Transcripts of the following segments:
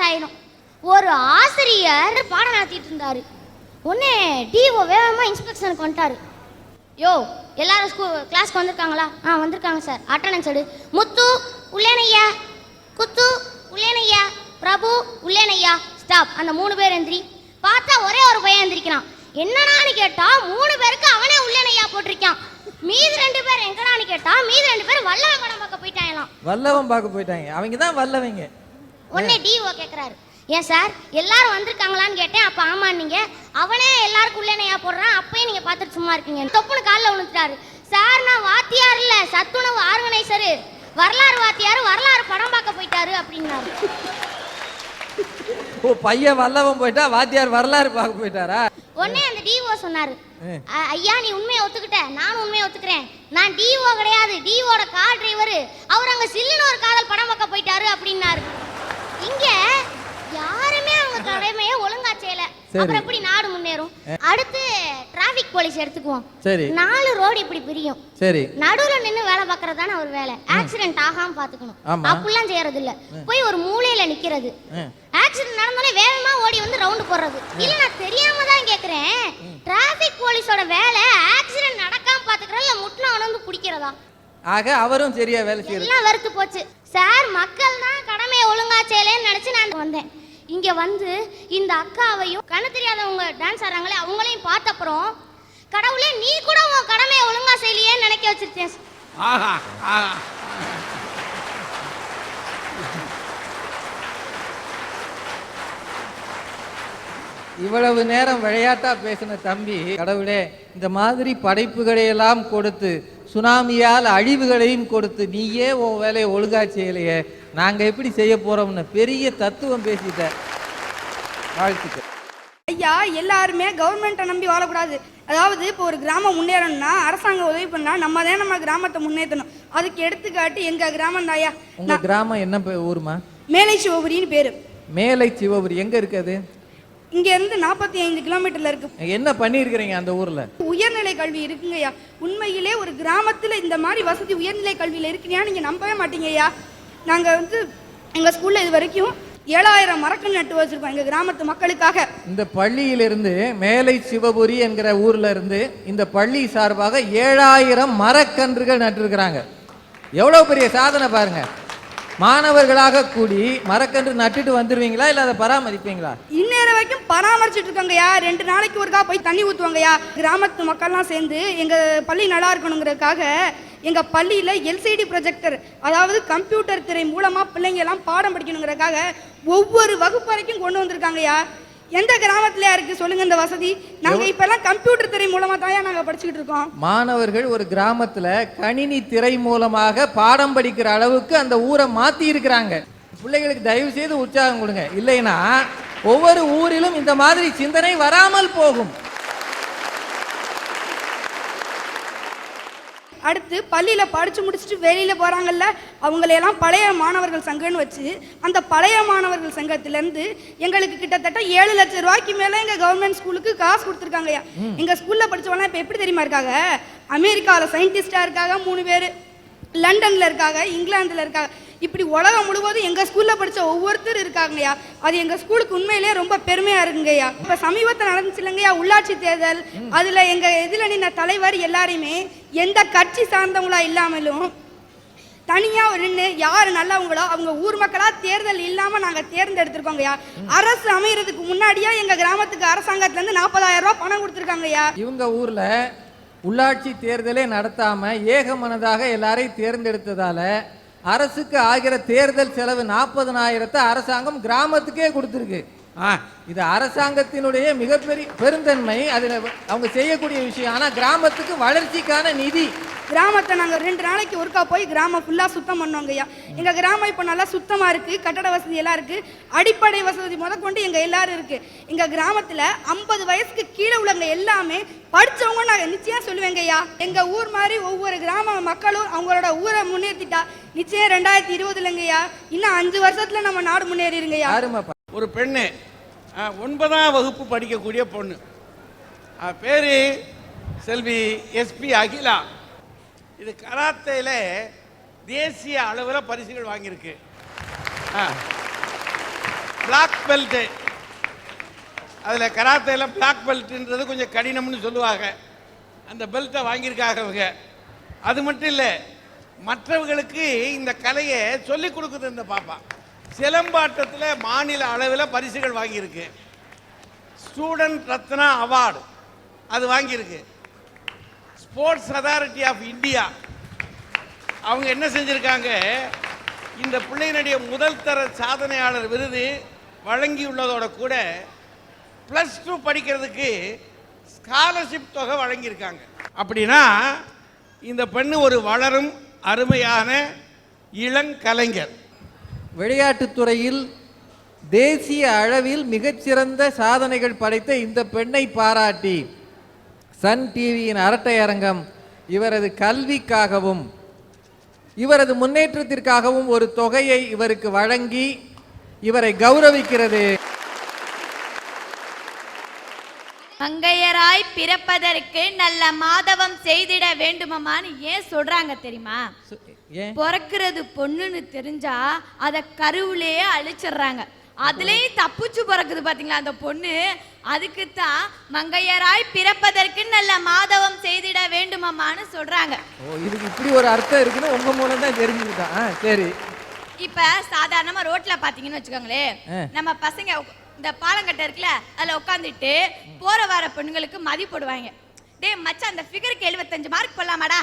ஆயிடும். ஒரு ஆசிரியர் பாடம் நடத்திட்டு இருந்தாரு. உடனே டிஓ வேகமாக இன்ஸ்பெக்ஷனுக்கு வந்துட்டாரு. யோ, எல்லாரும் கிளாஸ்க்கு வந்திருக்காங்களா? வந்திருக்காங்க சார். அட்டண்டன்ஸ் எடு. முத்து உள்ளேனையா, குத்து உள்ளேனையா, பிரபு உள்ளேனையா, ஸ்டாப். அந்த 3 பேர் எந்திரி. பார்த்தா ஒரே ஒரு பையன் எந்திரிக்கிறான். என்னடான்னு கேட்டா 3 பேருக்கு அவனே உள்ளேனையா போட்டிருக்கான். மீதி 2 பேர் எங்கடான்னு கேட்டா மீதி 2 பேர் வல்லவன் படம் பார்க்க போயிட்டாங்களாம். வல்லவன் பார்க்க போயிட்டாங்க. அவங்க தான் வல்லவங்க. உடனே டிஓ கேட்குறாரு, ஏன் சார் எல்லாரும் வந்திருக்காங்களான்னு கேட்டேன். அப்போ ஆமாம், நீங்கள் அவனே எல்லாருக்கும் உள்ளேனையா போடுறான், அப்பயே நீங்கள் பார்த்துட்டு சும்மா இருக்கீங்க. தொப்புன்னு காலில் விழுந்துட்டாரு. சார் நான் வாத்தியார் இல்லை, சத்துணவு ஆர்கனைசரு, வரலாறு வாத்தியார், வரலாறு படம் பார்க்க போயிட்டாரு அப்படின்னாரு. ஓ, பையன் வல்லவன் போயிட்டா வாத்தியார் வரலாறு பார்க்க போயிட்டாரா? உடனே அந்த டிஓ சொன்னாரு, ஐயா நீ உண்மையை ஒத்துக்கிட்ட, நானும் உண்மையை ஒத்துக்கிறேன். நான் டிஓ கிடையாது, டிஓட கார் டிரைவர். அவர் அங்கே சில்லுன்னு ஒரு காதல் படம் பார்க்க போயிட்டாரு அப்படின்னாரு. இங்க யாருமே அவங்க கடமையை ஒழுங்கா செய்யல. அப்புறம் எப்படி நாடு முன்னேறும்? அடுத்து டிராபிக் போலீஸ் எடுத்துக்குவோம். சரி, 4 ரோடு இப்படி பிரியும். சரி, நடுவுல நின்னு வேலை பார்க்கறது தானே ஒரு வேலை. ஆக்சிடென்ட் ஆகாம பாத்துக்கணும். அப்படிலாம் செய்யறது இல்ல. போய் ஒரு மூலையில நிக்கிறது. ஆக்சிடென்ட் நடந்தாலே வேகமா ஓடி வந்து ரவுண்ட் போடுறது. இல்ல நான் தெரியாம தான் கேக்குறேன், டிராபிக் போலீஸோட வேலை ஆக்சிடென்ட் நடக்காம பாத்துக்கிறதா இல்ல முட்ல வந்து பிடிக்கிறதா? ஆக அவரும் சரியா வேலை செய்யறது. எல்லாம் வெறுத்து போச்சு சார். மக்கள் தான் கடமையை ஒழுங்கா செய்யலன்னு நினைச்சு நான் வந்தேன். இங்க வந்து இந்த அக்காவையும் கண்ணு தெரியாதவங்க டான்ஸ் ஆடுறாங்களே அவங்களையும் பார்த்த அப்புறம் கடவுளே நீ கூட உன் கடமையை ஒழுங்கா செய்யலையேன்னு நினைக்க வச்சிருக்கேன். இவ்வளவு நேரம் விளையாட்டா பேசின தம்பி, கடவுளே இந்த மாதிரி படைப்புகளை எல்லாம் கொடுத்து சுனாமியால் அழிவுகளையும் கொடுத்து நீயே உன் வேலையை ஒழுங்கா செய்யலையே, நாங்க எப்படி செய்ய போறோம்னு பெரிய தத்துவம் பேசிட்ட. வாழ்த்துக்கள் ஐயா. எல்லாருமே கவர்மெண்ட்டை நம்பி வாழக்கூடாது. அதாவது இப்போ ஒரு கிராமம் முன்னேறணும்னா அரசாங்கம் உதவி பண்ணா நம்ம தான் நம்ம கிராமத்தை முன்னேற்றணும். அதுக்கு எடுத்துக்காட்டு எங்க கிராமம் தாயா. உங்க கிராமம் என்ன ஊருமா? மேலை சிவபுரின்னு பேரு. மேலை சிவபுரி எங்க இருக்குது? இங்க இருந்து 45 கிலோமீட்டர்ல இருக்கு. என்ன பண்ணிருக்கிறீங்க அந்த ஊர்ல? உயர்நிலை கல்வி இருக்குங்கய்யா. உண்மையிலே ஒரு கிராமத்துல இந்த மாதிரி வசதி உயர்நிலை கல்வியில இருக்குன்னா நீங்க நம்பவே மாட்டீங்கய்யா. நாங்க வந்து எங்க ஸ்கூல்ல இது வரைக்கும் 7000 மரக்கன்று நட்டு வச்சிருக்கோம் எங்க கிராமத்து மக்களுக்காக. இந்த பள்ளியிலிருந்து மேலை சிவபுரி என்கிற ஊர்ல இருந்து இந்த பள்ளி சார்பாக 7000 மரக்கன்றுகள் நட்டிருக்கிறாங்க. எவ்வளவு பெரிய சாதனை பாருங்க. மாணவர்களாக கூடி மரக்கன்று நட்டுட்டு வந்துருவீங்களா இல்ல அதை பராமரிப்பீங்களா? இந்நேரம் வரைக்கும் பராமரிச்சுட்டு இருக்காங்கய்யா. 2 நாளைக்கு ஒருக்கா போய் தண்ணி ஊற்றுவாங்கய்யா. கிராமத்து மக்கள்லாம் சேர்ந்து எங்க பள்ளி நல்லா இருக்கணுங்கிறதுக்காக எங்க பள்ளியில எல்சிடி ப்ரொஜெக்டர், அதாவது கம்ப்யூட்டர் திரை மூலமா பிள்ளைங்க எல்லாம் பாடம் படிக்கணுங்கிறதுக்காக ஒவ்வொரு வகுப்பு வரைக்கும் கொண்டு வந்திருக்காங்கய்யா. எந்த கிராமத்திலயா இருக்கு சொல்லுங்க இந்த வசதி? நாங்க இப்பெல்லாம் கம்ப்யூட்டர் திரை மூலமா தான் நாங்க படிச்சுக்கிட்டு இருக்கோம். மாணவர்கள் ஒரு கிராமத்துல கணினி திரை மூலமாக பாடம் படிக்கிற அளவுக்கு அந்த ஊரை மாத்தி இருக்கிறாங்க. பிள்ளைகளுக்கு தயவு செய்து உற்சாகம் கொடுங்க. இல்லைன்னா ஒவ்வொரு ஊரிலும் இந்த மாதிரி சிந்தனை வராமல் போகும். அடுத்து பள்ளியில் படித்து முடிச்சுட்டு வெளியில் போகிறாங்கல்ல, அவங்களையெல்லாம் பழைய மாணவர்கள் சங்கம்னு வச்சு அந்த பழைய மாணவர்கள் சங்கத்திலேருந்து எங்களுக்கு கிட்டத்தட்ட 7 லட்சம் ரூபாய்க்கு மேலே எங்கள் கவர்மெண்ட் ஸ்கூலுக்கு காசு கொடுத்துருக்காங்கய்யா. எங்கள் ஸ்கூலில் படித்தவங்களாம் இப்போ எப்படி தெரியுமா இருக்காங்க? அமெரிக்காவில் சயின்டிஸ்டாக இருக்காங்க 3 பேர், லண்டனில் இருக்காங்க, இங்கிலாந்தில் இருக்காங்க. இப்படி உலகம் முழுவதும் எங்கள் ஸ்கூலில் படித்த ஒவ்வொருத்தர் இருக்காங்கய்யா. அது எங்கள் ஸ்கூலுக்கு உண்மையிலே ரொம்ப பெருமையாக இருக்குங்கய்யா. இப்போ சமீபத்தில் நடந்துச்சு இல்லைங்கய்யா உள்ளாட்சி தேர்தல். அதில் எங்கள் எதில் நின்ற தலைவர் எல்லாரையுமே எந்த கட்சி சார்ந்தவங்களா இல்லாமலும் தனியாக நின்று யார் நல்லவங்களோ அவங்க ஊர் மக்களாக தேர்தல் இல்லாமல் நாங்கள் தேர்ந்தெடுத்திருக்கோங்கய்யா. அரசு அமைகிறதுக்கு முன்னாடியா எங்கள் கிராமத்துக்கு அரசாங்கத்துலேருந்து 40,000 ரூபா பணம் கொடுத்துருக்காங்கய்யா. இவங்க ஊரில் உள்ளாட்சி தேர்தலே நடத்தாமல் ஏகமனதாக எல்லாரையும் தேர்ந்தெடுத்ததால அரசுக்கு ஆகிற தேர்தல் செலவு 40,000 அரசாங்கம் கிராமத்துக்கே கொடுத்துருக்கு. இது அரசாங்கத்தினுடைய மிகப்பெரிய பெருந்தன்மை. அதில் அவங்க செய்யக்கூடிய விஷயம். ஆனால் கிராமத்துக்கு வளர்ச்சிக்கான நிதி. கிராமத்தை நாங்கள் 2 நாளைக்கு ஒருக்கா போய் கிராமம் ஃபுல்லாக சுத்தம் பண்ணுவோங்கய்யா. எங்கள் கிராமம் இப்போ நல்லா சுத்தமாக இருக்குது. கட்டட வசதி எல்லாம் இருக்குது. அடிப்படை வசதி முதற்கொண்டு எங்கள் எல்லாரும் இருக்குது. எங்கள் கிராமத்தில் 50 வயசுக்கு கீழே உள்ளவங்க எல்லாமே படித்தவங்க நாங்கள் நிச்சயம் சொல்லுவேங்கய்யா. எங்கள் ஊர் மாதிரி ஒவ்வொரு கிராம மக்களும் அவங்களோட ஊரை முன்னேற்றிட்டா நிச்சயம் 2020 இன்னும் 5 வருஷத்தில் நம்ம நாடு முன்னேறிடுங்கய்யா. ஒரு பெண்ணு 9ஆம் வகுப்பு படிக்கக்கூடிய பொண்ணு, பேரு செல்வி எஸ்பி அகிலா. இது கராத்தேல தேசிய அளவில் பரிசுகள் வாங்கியிருக்கு. Black belt. அதில் கராத்தேல பிளாக் பெல்ட்டுன்றது கொஞ்சம் கடினம்னு சொல்லுவாங்க. அந்த பெல்ட்டை வாங்கியிருக்காங்க அவங்க. அது மட்டும் இல்லை, மற்றவர்களுக்கு இந்த கலையை சொல்லிக் கொடுக்குது இந்த பாப்பா. சிலம்பாட்டத்தில் மாநில அளவில் பரிசுகள் வாங்கியிருக்கு. ஸ்டூடெண்ட் ரத்னா அவார்டு அது வாங்கியிருக்கு. ஸ்போர்ட்ஸ் அதாரிட்டி ஆஃப் இந்தியா அவங்க என்ன செஞ்சுருக்காங்க, இந்த பிள்ளையினுடைய முதல் தர சாதனையாளர் விருது வழங்கியுள்ளதோட கூட +2 படிக்கிறதுக்கு ஸ்காலர்ஷிப் தொகை வழங்கியிருக்காங்க. அப்படின்னா இந்த பெண்ணு ஒரு வளரும் அருமையான இளங்கலைஞர். விளையாட்டுத்துறையில் தேசிய அளவில் மிகச்சிறந்த சாதனைகள் படைத்த இந்த பெண்ணை பாராட்டி சன் டிவியின் அரட்டை அரங்கம் இவரது கல்விக்காகவும் இவரது முன்னேற்றத்திற்காகவும் ஒரு தொகையை இவருக்கு வழங்கி இவரை கௌரவிக்கிறது. மங்கையராய் பிறப்பதற்கு நல்ல மாதவம் செய்திட வேண்டுமான்னு ஏன் சொல்றாங்க தெரியுமா? பிறக்கிறது பொண்ணுன்னு தெரிஞ்சா அத கருவிலேயே அழிச்சிடுறாங்க. அதுலயும் தப்பிச்சு பிறக்குது பாத்தீங்களா அந்த பொண்ணு. அதுக்குத்தான் மங்கையராய் பிறப்பதற்கு நல்ல மாதவம் செய்திட வேண்டுமான்னு சொல்றாங்க. இதுக்கு இப்படி ஒரு அர்த்தம் இருக்குன்னு உங்க மூலம் தான் தெரிஞ்சுக்கிட்டான். சரி, இப்ப சாதாரணமா ரோட்ல பாத்தீங்கன்னு வச்சுக்கோங்களேன், நம்ம பசங்க இந்த பாலங்கட்டை இருக்குல்ல அதுல உட்காந்துட்டு போற வர பெண்களுக்கு மதி போடுவாங்க. டேய் மச்சான் அந்த ஃபிகருக்கு 75 மார்க் போடலாமாடா?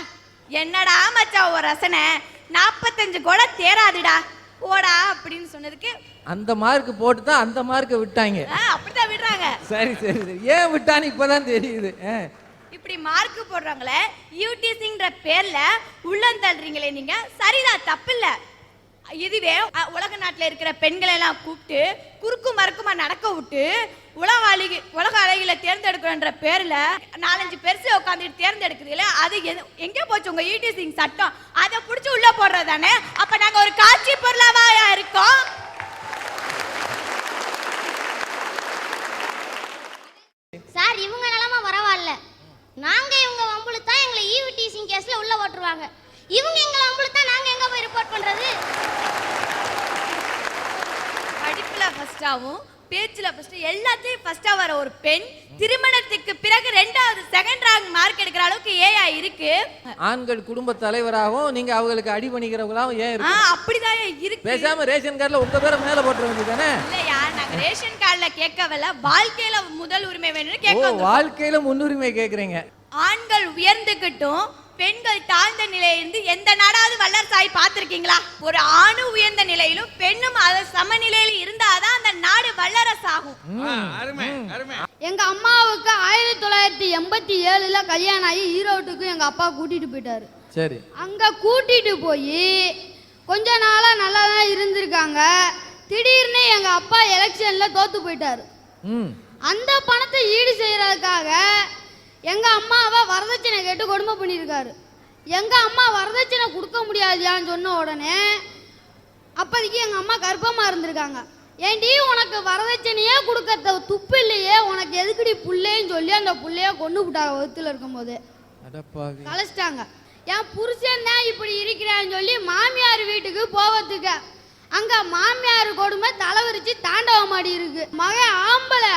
என்னடா மச்சான் ஒரு ரசனை 45 கூட தேராதுடா போடா அப்படின்னு சொன்னதுக்கு அந்த மார்க் போட்டு தான் அந்த மார்க்கை விட்டாங்க. அப்படிதான் விடுறாங்க. சரி சரி சரி, ஏன் விட்டான்னு இப்பதான் தெரியுது. இப்படி மார்க் போடுறாங்களே யூடிசிங்கிற பேர்ல உள்ளந்தள்ளுறீங்களே நீங்க, சரிதான், தப்பு இல்ல. இதுவே உலக நாட்டில் இருக்கிற பெண்களை எல்லாம் கூப்பிட்டு குறுக்கு மறுக்குமா நடக்க விட்டு உலக அழகில தேர்ந்தெடுக்கிற பேர்ல 4-5 பெருசு உட்காந்துட்டு தேர்ந்தெடுக்குதுல, அது எங்க போச்சு உங்க யூடிசிங் சட்டம்? அதை புடிச்சு உள்ள போடுறதானே? அப்ப நாங்க ஒரு காட்சி பொருளாவா இருக்கோம்? சார் இவங்க நிலமா பரவாயில்ல. நாங்க இவங்க வம்புழுத்தா எங்களை ஈவிடிசிங் கேஸ்ல உள்ள போட்டுருவாங்க. இவங்க எங்களை வம்புழுத்தா நாங்க எங்க போய் ரிப்போர்ட் பண்றது? படிப்புல ஃபர்ஸ்டாவும் பேச்சுல ஃபர்ஸ்ட் எல்லாத்தையும் ஃபர்ஸ்டா வர ஒரு பெண் திருமணத்துக்கு பிறகு 2வது செகண்ட் ரேங்க் மார்க் எடுக்கிற அளவுக்கு ஏயா இருக்கு. ஆண்கள் குடும்ப தலைவராகவும் நீங்க அவங்களுக்கு அடிபணிக்கிறவங்களாவும் ஏன் இருக்கு? அப்படிதான் இருக்கு. பேசாம ரேஷன் கார்டுல உங்க பேரை மேல போட்டுற வேண்டியதானே? இல்லையா, நாங்க ரேஷன் கார்டுல கேட்கவில்லை, வாழ்க்கையில முதல் உரிமை வேணும்னு கேட்க. வாழ்க்கையில முன்னுரிமை கேக்குறீங்க. ஆண்கள் உயர்ந்துகிட்டும் பெண்கள் தாழ்ந்த நிலையிலிருந்து எந்த நாடாவது வல்லரசாய் பார்த்திருக்கீங்களா? ஒரு ஆணு உயர்ந்த நிலையிலும் பெண்ணும் அத சமநிலையில் இருந்தாதான் அந்த நாடு வல்லரசாகும். எங்க அம்மாவுக்கு 1987ல கல்யாணம் ஆகி ஈரோட்டுக்கு எங்க அப்பா கூட்டிட்டு போயிட்டாரு. சரி, அங்க கூட்டிட்டு போய் கொஞ்ச நாளா நல்லா தான் இருந்திருக்காங்க. திடீர்னு எங்க அப்பா எலெக்ஷன்ல தோத்து போயிட்டாரு. அந்த பணத்தை ஈடு செய்யறதுக்காக எங்க அம்மாவை வரதட்சணை கேட்டு கொடுமை பண்ணியிருக்காரு. எங்க அம்மா வரதட்சணை கொடுக்க முடியாதியான்னு சொன்ன உடனே அப்போதைக்கு எங்க அம்மா கர்ப்பமா இருந்திருக்காங்க. ஏன்டி உனக்கு வரதட்சணையே கொடுக்க துப்பு இல்லையே, உனக்கு எதுக்குடி புள்ளைன்னு சொல்லி அந்த புள்ளைய கொண்டு விட்டாங்க. வகுத்துல இருக்கும் போது கலைச்சிட்டாங்க. என் புருஷன் தான் இப்படி இருக்கிறான்னு சொல்லி மாமியார் வீட்டுக்கு போவதுக்கு அங்க மாமியார் கொடுமை தலைவரிச்சு தாண்டவமாடி இருக்கு. மகன் ஆம்பளை,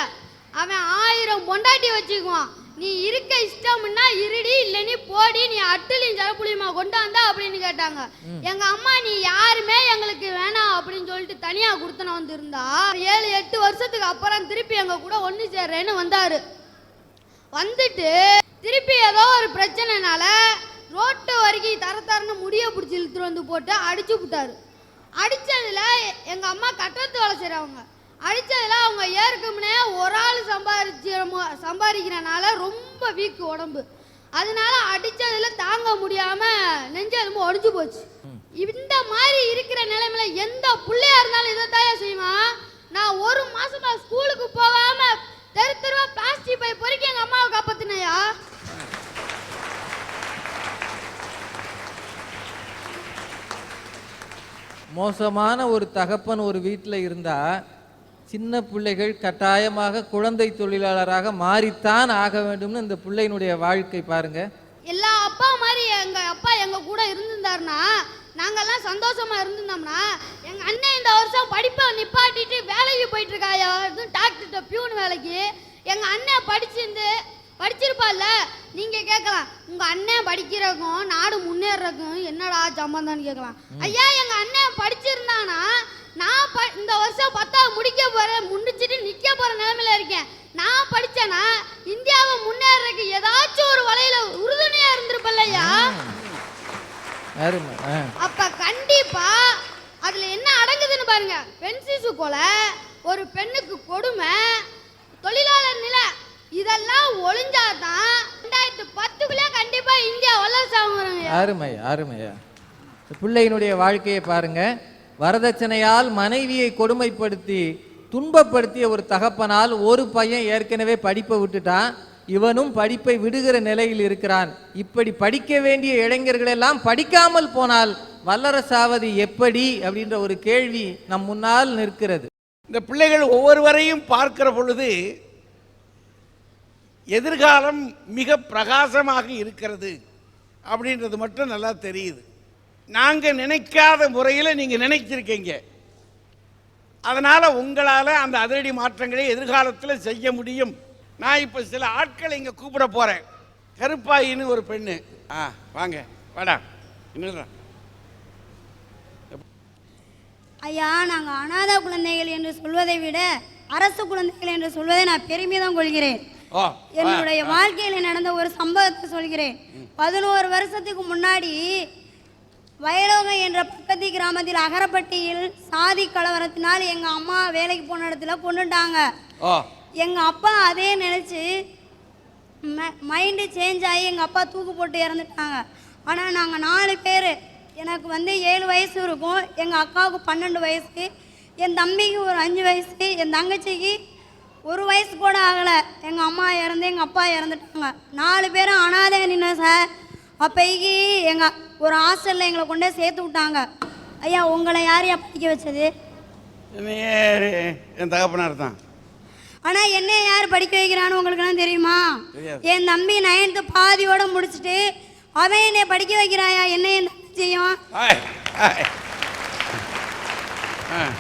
அவன் 1000 பொண்டாட்டி வச்சுக்குவான். நீ இருக்க இஷ்டம்னா இருடி, இல்லை நீ போடி, நீ அட்டுலையும் சரப்புளியுமா கொண்டு வந்தா அப்படின்னு கேட்டாங்க. எங்க அம்மா நீ யாருமே எங்களுக்கு வேணாம் அப்படின்னு சொல்லிட்டு தனியா கொடுத்தன வந்து இருந்தா 7-8 வருஷத்துக்கு அப்புறம் திருப்பி எங்க கூட ஒண்ணு சேர்றேன்னு வந்தாரு. வந்துட்டு திருப்பி ஏதோ ஒரு பிரச்சனைனால ரோட்டு வரைக்கும் தரன்னு முடிய பிடிச்சி இழுத்துட்டு வந்து போட்டு அடிச்சு விட்டாரு. அடிச்சதுல எங்க அம்மா கட்டத்து வேலை செய்றவங்க. அடிச்சதுல அவங்க ஏற்கனவே ஒரு ஆள் சம்பாதிக்கிறனால ரொம்ப வீக்கு உடம்பு. அதனால அடிச்சதுல தாங்க முடியாம நெஞ்செலும்பு ஒடிஞ்சு போச்சு. இந்த மாதிரி இருக்கிற நிலைமையில எந்த பிள்ளையா இருந்தாலும் இதைத்தான் செய்வான். நான் 1 மாசமா ஸ்கூலுக்கு போகாம தெரு தெருவா பிளாஸ்டிக் பை பொறுக்கி எங்க அம்மாவை காப்பாத்தினையா. மோசமான ஒரு தகப்பன் ஒரு வீட்டில் இருந்தா சின்ன பிள்ளைகள் கட்டாயமாக குழந்தை தொழிலாளராக மாறித்தான் ஆக வேண்டும்னு இந்த பிள்ளையினுடைய வாழ்க்கை பாருங்க. எல்லா அப்பா மாதிரி எங்க அப்பா எங்க கூட இருந்திருந்தாருன்னா நாங்கெல்லாம் சந்தோஷமா இருந்திருந்தோம்னா எங்க அண்ணன் இந்த வருஷம் படிப்பை நிப்பாட்டிட்டு வேலைக்கு போயிட்டு இருக்காயா, டாக்டர் பியூன் வேலைக்கு. எங்க அண்ணன் படிச்சிருப்பால. நீங்க கேட்கலாம், உங்க அண்ணன் படிக்கிறதுக்கும் நாடு முன்னேறதுக்கும் என்னடா சம்பந்தம்னு கேட்கலாம். ஐயா, எங்க அண்ணன் படிச்சிருந்தானா நான் இந்த வருஷம் 10வது முடிச்சிட்டு நிக்க போற நிலைமையில இருக்கேன். நான் படிச்சேனா இந்தியாவை முன்னேறதுக்கு ஏதாச்சும் ஒரு வலையில உறுதுணையா இருந்திருப்பல்லையா. அப்ப கண்டிப்பா அதுல என்ன அடங்குதுன்னு பாருங்க. பெண் சிசு கொலை, ஒரு பெண்ணுக்கு கொடுமை, தொழிலாளர் நிலை, இதெல்லாம் ஒளிஞ்சாதான் 2010 கண்டிப்பா இந்தியா வல்லரசு ஆகுறாங்க. அருமையா பிள்ளையினுடைய வாழ்க்கையை பாருங்க. வரதட்சணையால் மனைவியை கொடுமைப்படுத்தி துன்பப்படுத்திய ஒரு தகப்பனால் ஒரு பையன் ஏற்கனவே படிப்பை விட்டுட்டான், இவனும் படிப்பை விடுகிற நிலையில் இருக்கிறான். இப்படி படிக்க வேண்டிய இளைஞர்கள் எல்லாம் படிக்காமல் போனால் வல்லரசாவது எப்படி அப்படின்ற ஒரு கேள்வி நம் முன்னால் நிற்கிறது. இந்த பிள்ளைகள் ஒவ்வொருவரையும் பார்க்கிற பொழுது எதிர்காலம் மிக பிரகாசமாக இருக்கிறது அப்படின்றது மட்டும் நல்லா தெரியுது. நாங்கள் நினைக்காத முறையில் நீங்கள் நினைச்சிருக்கீங்க. அதனால் உங்களால் அந்த அதிரடி மாற்றங்களை எதிர்காலத்தில் செய்ய முடியும். நான் இப்போ சில ஆட்களை இங்கே கூப்பிட போகிறேன். கருப்பாயின்னு ஒரு பெண்ணு. வாங்க வாடா. என்னடா ஐயா, நாங்கள் அநாத குழந்தைகள் என்று சொல்வதை விட அரசு குழந்தைகள் என்று சொல்வதை நான் பெருமிதம் கொள்கிறேன். என்னுடைய வாழ்க்கையில் நடந்த ஒரு சம்பவத்தை சொல்கிறேன். 11 வருஷத்துக்கு முன்னாடி வயலோகம் என்ற பக்கத்து கிராமத்தில் அகரப்பட்டியில் சாதி கலவரத்தினால் எங்கள் அம்மா வேலைக்கு போன இடத்துல கொண்டுட்டாங்க. எங்கள் அப்பா அதே நினச்சி மைண்டு சேஞ்ச் ஆகி எங்கள் அப்பா தூக்கு போட்டு இறந்துட்டாங்க. ஆனால் நாங்கள் 4 பேர். எனக்கு 7 வயசு இருக்கும், எங்கள் அக்காவுக்கு 12 வயசு, என் தம்பிக்கு ஒரு 5 வயசு, என் தங்கச்சிக்கு 1 வயசு கூட ஆகலை. எங்கள் அம்மா இறந்து எங்கள் அப்பா இறந்துட்டாங்க. 4 பேரும் அனாதை நின்று சார். அப்போக்கி எங்கள் ஒரு ஹாஸ்டலில் எங்களை கொண்டே சேர்த்து விட்டாங்க. ஐயா, உங்களை யாரையா படிக்க வச்சது? என் தகப்பனார் தான். ஆனால் என்ன யார் படிக்க வைக்கிறான்னு உங்களுக்குலாம் தெரியுமா? என் தம்பி 9th பாதியோட முடிச்சுட்டு அவன் என்னை படிக்க வைக்கிறாயா. என்ன என் செய்யும்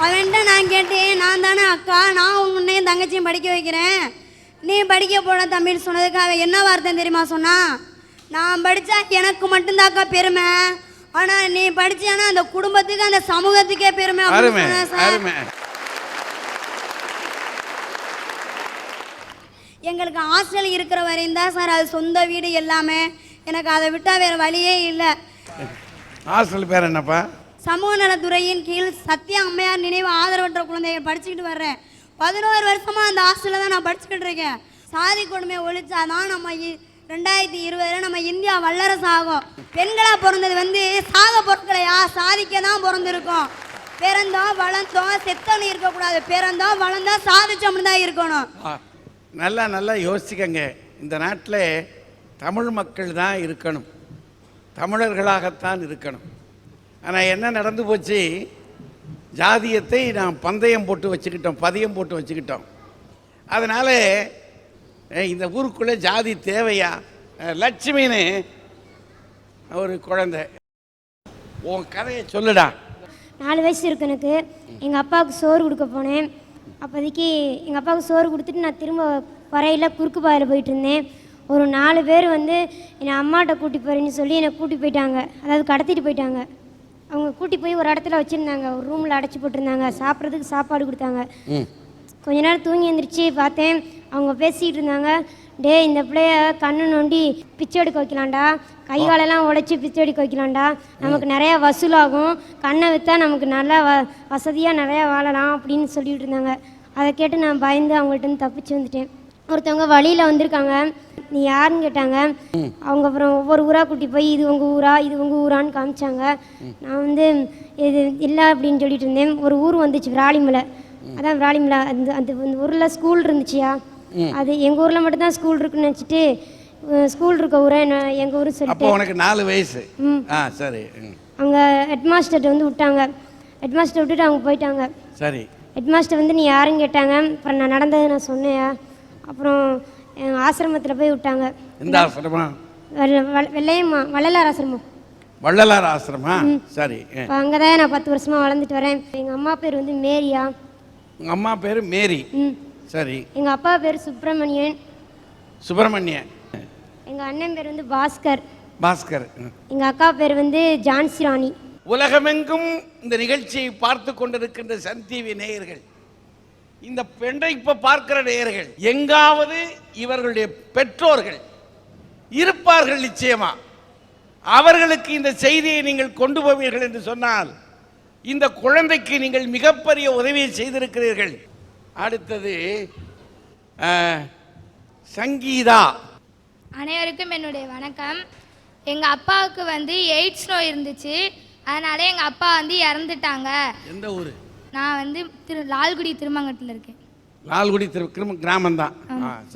அவன்கிட்ட நான் கேட்டேன், நான் தானே அக்கா, நான் உன்னையும் தங்கச்சியும் படிக்க வைக்கிறேன், நீ படிக்க போன தம்பின்னு சொன்னதுக்கு அவன் என்ன வார்த்தை தெரியுமா சொன்னா? நான் படித்தா எனக்கு மட்டும்தாக்கா பெருமை, ஆனால் நீ படிச்சானா அந்த குடும்பத்துக்கு அந்த சமூகத்துக்கே பெருமை அப்படின்னு சார். எங்களுக்கு ஹாஸ்டல் இருக்கிற வரையும் தான் சார் அது சொந்த வீடு எல்லாமே. எனக்கு அதை விட்டால் வேறு வழியே இல்லை. ஹாஸ்டல் பேர் என்னப்பா? சமூக நலத்துறையின் கீழ் சத்யா அம்மையார் நினைவு ஆதரவற்ற குழந்தைகள் படிச்சுக்கிட்டு வர்றேன். 11 வருஷமாக அந்த ஹாஸ்டலில் தான் நான் படிச்சுக்கிட்டு இருக்கேன். சாதி கொடுமையை ஒழிச்சாதான் நம்ம 2020 நம்ம இந்தியா வல்லரசு ஆகும். பெண்களாக பிறந்தது சாக பொருட்களையா, சாதிக்க தான் பிறந்திருக்கோம். பிறந்தோம் வளர்ந்தோம் செத்தோன்னு இருக்கக்கூடாது. பிறந்தோம் வளர்ந்தோம் சாதிச்சோம்னு தான் இருக்கணும். நல்லா யோசிக்கங்க. இந்த நாட்டில் தமிழ் மக்கள் தான் இருக்கணும், தமிழர்களாகத்தான் இருக்கணும். ஆனால் என்ன நடந்து போச்சு, ஜாதியத்தை நாம் பந்தயம் போட்டு வச்சுக்கிட்டோம், பதியம் போட்டு வச்சுக்கிட்டோம். அதனால் இந்த ஊருக்குள்ளே ஜாதி தேவையா? லட்சுமின்னு ஒரு குழந்தை, உன் கதையை சொல்லுடா. 4 வயசு இருக்கு எனக்கு. எங்கள் அப்பாவுக்கு சோறு கொடுக்க போனேன். அப்போதைக்கு எங்கள் அப்பாவுக்கு சோறு கொடுத்துட்டு நான் திரும்ப வரையில் குறுக்கு பாதையில் போயிட்டு இருந்தேன். ஒரு 4 பேர் என்னை அம்மாட்ட கூட்டி போகிறேன்னு சொல்லி என்னை கூட்டி போயிட்டாங்க. அதாவது கடத்திட்டு போயிட்டாங்க. அவங்க கூட்டி போய் ஒரு இடத்துல வச்சுருந்தாங்க, ஒரு ரூமில் அடைச்சி போட்டிருந்தாங்க. சாப்பிட்றதுக்கு சாப்பாடு கொடுத்தாங்க. கொஞ்ச நேரம் தூங்கி எழுந்திரிச்சு பார்த்தேன், அவங்க பேசிக்கிட்டு இருந்தாங்க. டே, இந்த பிள்ளைய கண்ணு நோண்டி பிச்சை எடுக்க வைக்கலாம்டா, கை காலெல்லாம் உடைச்சி பிச்சை எடுக்க வைக்கலாம்டா, நமக்கு நிறையா வசூலாகும், கண்ணை விற்றா நமக்கு நல்லா வசதியாக நிறையா வாழலாம் அப்படின்னு சொல்லிட்டு இருந்தாங்க. அதை கேட்டு நான் பயந்து அவங்கள்ட்ட தப்பிச்சு வந்துட்டேன். ஒருத்தவங்க வழியில் வந்திருக்காங்க. நீ யாருன்னு கேட்டாங்க. அவங்க அப்புறம் ஒவ்வொரு ஊராக கூட்டி போய் இது உங்கள் ஊரா இது உங்கள் ஊரான்னு காமிச்சாங்க. நான் இது இல்லை அப்படின்னு சொல்லிட்டு இருந்தேன். ஒரு ஊர் வந்துச்சு, விராலிமலை. அதான் விராலிமலை. அந்த ஊரில் ஸ்கூல் இருந்துச்சியா. அது எங்கள் ஊரில் மட்டும்தான் ஸ்கூல் இருக்குன்னு நினச்சிட்டு ஸ்கூல் இருக்க ஊரை எங்கள் ஊர் சொல்லிட்டு. உனக்கு 4 வயசு. சரி. அவங்க ஹெட்மாஸ்டர்கிட்ட விட்டாங்க. ஹெட்மாஸ்டர் விட்டுட்டு அவங்க போயிட்டாங்க. சரி. ஹெட்மாஸ்டர் நீ யாருன்னு கேட்டாங்க. அப்புறம் நான் நடந்ததை நான் சொன்னேன். அப்புறம் எங்கள் ஆசிரமத்தில் போய் விட்டாங்க. இந்த ஆசிரமம்? வெள்ளையம்மா வள்ளலார் ஆசிரமம். வள்ளலார் ஆசிரமா? சரி. அங்கே தான் நான் 10 வருஷமா வளர்ந்துட்டு வரேன். எங்கள் அம்மா பேர் வந்து மேரியா. உங்கள் அம்மா பேர் மேரி. சரி. எங்கள் அப்பா பேர் சுப்பிரமணியன். சுப்பிரமணியன். எங்கள் அண்ணன் பேர் வந்து பாஸ்கர். பாஸ்கர். எங்கள் அக்கா பேர் வந்து ஜான்சி ராணி. உலகமெங்கும் இந்த நிகழ்ச்சியை பார்த்து கொண்டிருக்கின்ற சன் டிவி நேயர்கள், இந்த பெண்ணை இப்ப பார்க்கிற நேயர்கள், எங்காவது இவர்களுடைய பெற்றோர்கள் இருப்பார்கள் நிச்சயமா. அவர்களுக்கு இந்த செய்தியை நீங்கள் கொண்டு போவீர்கள் என்று சொன்னால் இந்த குழந்தைக்கு நீங்கள் மிகப்பெரிய உதவியை செய்திருக்கிறீர்கள். அடுத்தது சங்கீதா. அனைவருக்கும் என்னுடைய வணக்கம். எங்கள் அப்பாவுக்கு வந்து எய்ட்ஸ் நோய் இருந்துச்சு. அதனால எங்கள் அப்பா வந்து இறந்துட்டாங்க. எந்த ஊர்? நான் வந்து லால்குடி திருமங்கலத்தில் இருக்கேன். லால்குடி கிராமம் தான்.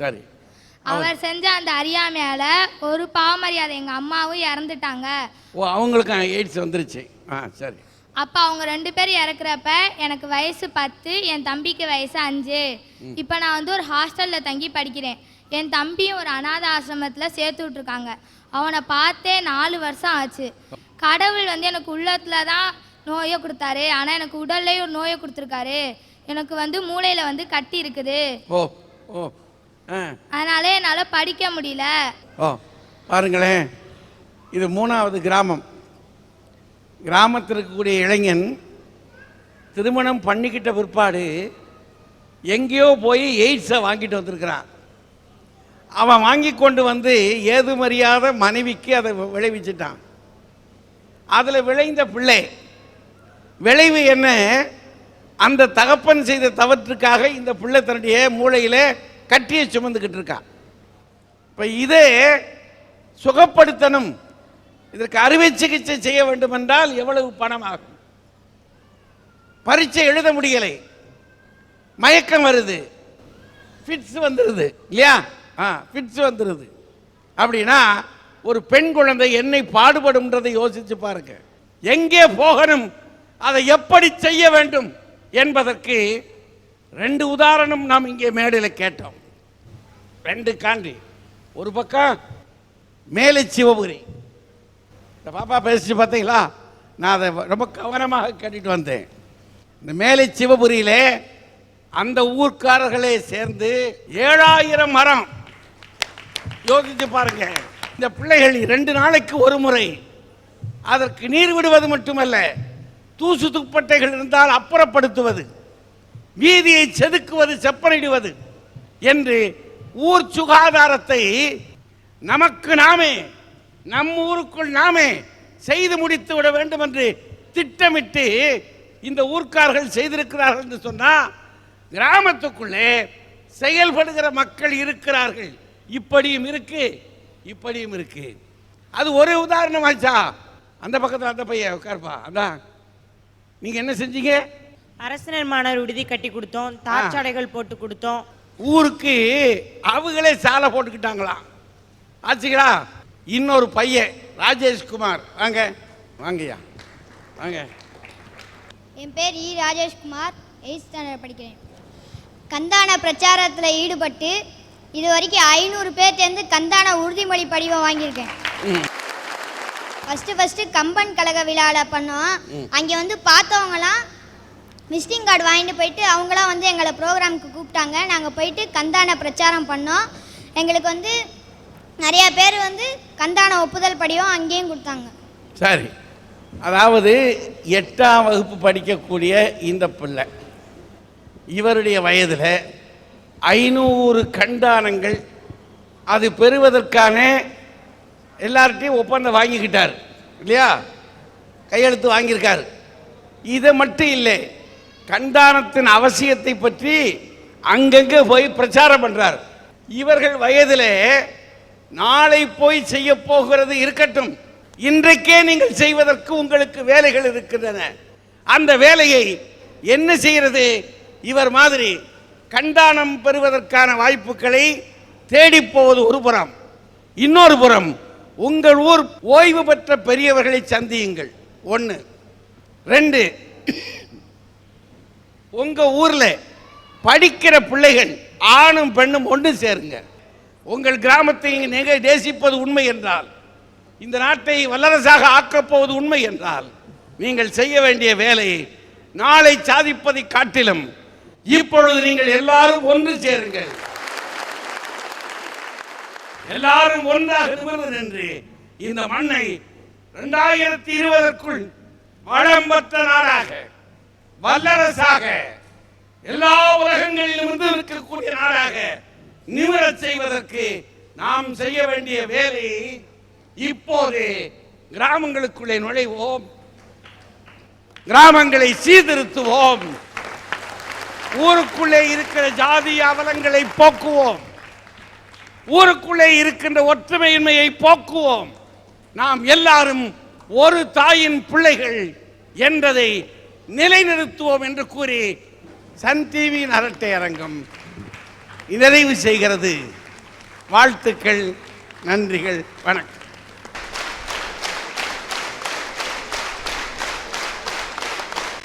சரி. அவர் செஞ்ச அந்த அறியாமையால ஒரு பாவமரியாதை எங்கள் அம்மாவும் இறந்துட்டாங்க. ஓ, அவங்களுக்கு எய்ட்ஸ் வந்துருச்சு. சரி. அப்போ அவங்க 2 பேரும் இறக்குறப்ப எனக்கு வயசு 10, என் தம்பிக்கு வயசு 5. இப்போ நான் வந்து ஒரு ஹாஸ்டலில் தங்கி படிக்கிறேன். என் தம்பியும் ஒரு அநாத ஆசிரமத்தில் சேர்த்து விட்ருக்காங்க. அவனை பார்த்தே 4 வருஷம் ஆச்சு. கடவுள் வந்து எனக்கு உள்ளத்தில் தான் நோயை கொடுத்தாரு, ஆனால் எனக்கு உடல்லையும் ஒரு நோயை கொடுத்துருக்காரு. எனக்கு வந்து மூளையில் வந்து கட்டி இருக்குது. ஓ ஓ. அதனால என்னால் படிக்க முடியல. ஓ, பாருங்களேன், இது 3வது கிராமம். கிராமத்தில் இருக்கக்கூடிய இளைஞன் திருமணம் பண்ணிக்கிட்ட பிற்பாடு எங்கேயோ போய் எய்ட்ஸை வாங்கிட்டு வந்திருக்கிறான். அவன் வாங்கி கொண்டு வந்து ஏதுமறியாத மனைவிக்கு அதை விளைவிச்சிட்டான். அதில் விளைந்த பிள்ளை விளைவு என்ன? அந்த தகப்பன் செய்த தவற்றுக்காக இந்த பிள்ளை தன்னுடைய மூளையில் கட்டியை சுமந்துக்கிட்டு இருக்கான். இப்போ இதே சுகப்படுத்தணும், இதற்கு அறுவை சிகிச்சை செய்ய வேண்டும் என்றால் எவ்வளவு பணம் ஆகும்? பரீட்சை எழுத முடியலை, மயக்கம் வருது, ஃபிட்ஸ் வந்துடுது இல்லையா? ஃபிட்ஸ் வந்துடுது. அப்படின்னா ஒரு பெண் குழந்தை என்னை பாடுபடும்ன்றதை யோசிச்சு பாருங்க. எங்கே போகணும், அதை எப்படி செய்ய வேண்டும் என்பதற்கு 2 உதாரணம் நாம் இங்கே மேடையில் கேட்டோம். 2 காண்டி. ஒரு பக்கம் மேலை சிவபுரி. இந்த பாப்பா பேசிச்சு பார்த்தீங்களா? நான் அதை ரொம்ப கவனமாக கேட்டுட்டு வந்தேன். இந்த மேலை சிவபுரியிலே அந்த ஊர்க்காரர்களே சேர்ந்து 7000 மரம். யோசிச்சு பாருங்க. இந்த பிள்ளைகள் 2 நாளைக்கு ஒரு முறை அதற்கு நீர் விடுவது மட்டுமல்ல, தூசு துப்பட்டைகள் இருந்தால் அப்புறப்படுத்துவது, வீதியை செதுக்குவது, செப்பனிடுவது என்று ஊர் சுகாதாரத்தை நமக்கு நாமே, நம் ஊருக்குள் நாமே செய்து முடித்து விட வேண்டும் என்று திட்டமிட்டு இந்த ஊர்க்காரர்கள் செய்திருக்கிறார்கள் என்று சொன்னால், கிராமத்துக்குள்ளே செயல்படுகிற மக்கள் இருக்கிறார்கள். இப்படியும் இருக்கு, இப்படியும் இருக்கு. அது ஒரு உதாரணமாச்சா? அந்த பக்கத்தில் அந்த பையன் உட்கார்ப்பா. அதான் நீங்க என்ன செஞ்சீங்க? அரசினர் மாணவர் விடுதி கட்டி கொடுத்தோம், தார்ச்சாலைகள் போட்டு கொடுத்தோம். ஊருக்கு அவங்களே சாலை போட்டுக்கிட்டாங்களாம். ஆச்சுங்களா? இன்னொரு பையன் ராஜேஷ்குமார். வாங்க வாங்கய்யா, வாங்க. என் பேர் ராஜேஷ்குமார், 8th ஸ்டாண்டர்ட் படிக்கிறேன். கந்தான பிரச்சாரத்தில் ஈடுபட்டு இது வரைக்கும் 500 பேர்லேருந்து கந்தான உறுதிமொழி படிவம் வாங்கியிருக்கேன். ஃபஸ்ட்டு கம்பன் கழக விழாவில் பண்ணோம். அங்கே வந்து பார்த்தவங்களாம் விசிட்டிங் கார்டு வாங்கிட்டு போயிட்டு அவங்களாம் வந்து எங்களை ப்ரோக்ராமுக்கு கூப்பிட்டாங்க. நாங்கள் போயிட்டு கந்தான பிரச்சாரம் பண்ணோம். எங்களுக்கு வந்து நிறையா பேர் வந்து கந்தான ஒப்புதல் படிவம் அங்கேயும் கொடுத்தாங்க. சரி, அதாவது 8ஆம் வகுப்பு படிக்கக்கூடிய இந்த பிள்ளை, இவருடைய வயதில் 500 கண்டானங்கள் அது பெறுவதற்கான எல்லார்ட்டையும் ஒப்பந்தம் வாங்கிக்கிட்டார் இல்லையா? கையெழுத்து வாங்கியிருக்கார். இதை மட்டும் இல்லை, கண்டானத்தின் அவசியத்தை பற்றி அங்கங்கே போய் பிரச்சாரம் பண்ணுறார். இவர்கள் வயதில் நாளை போய் செய்ய போகிறது இருக்கட்டும், இன்றைக்கே நீங்கள் செய்வதற்கு உங்களுக்கு வேலைகள் இருக்கின்றன. அந்த வேலையை என்ன செய்கிறது? இவர் மாதிரி கண்டானம் பெறுவதற்கான வாய்ப்புகளை தேடிப்போவது ஒரு புறம், இன்னொரு புறம் உங்கள் ஊர் ஓய்வு பெற்ற பெரியவர்களை சந்தியுங்கள். 1. 2, உங்க ஊர்ல படிக்கிற பிள்ளைகள் ஆணும் பெண்ணும் ஒன்று சேருங்க. உங்கள் கிராமத்தை நீங்கள் நேசிப்பது உண்மை என்றால் இந்த நாட்டை வல்லரசாக ஆக்கப் போவது உண்மை என்றால் நீங்கள் செய்ய வேண்டிய வேலையை நாளை சாதிப்பதை காட்டிலும் இப்பொழுது நீங்கள் எல்லாரும் ஒன்று சேருங்கள். எல்லாரும் ஒன்றாக நிமிர்ந்து நின்று இந்த மண்ணை 2020க்குள் வளம் பெற்ற நாடாக, வல்லரசாக, எல்லா உலகங்களிலும் இருக்கக்கூடிய நாடாக நிமிரச் செய்வதற்கு நாம் செய்ய வேண்டிய வேலையை இப்போது கிராமங்களுக்குள்ளே நுழைவோம், கிராமங்களை சீர்திருத்துவோம், ஊருக்குள்ளே இருக்கிற ஜாதி அவலங்களை போக்குவோம், ஊருக்குள்ளே இருக்கின்ற ஒற்றுமையின்மையை போக்குவோம். நாம் எல்லாரும் ஒரு தாயின் பிள்ளைகள் என்பதை நிலைநிறுத்துவோம் என்று கூறி சன் டிவியின் அரட்டை அரங்கம் நிறைவு செய்கிறது. வாழ்த்துக்கள், நன்றிகள், வணக்கம்.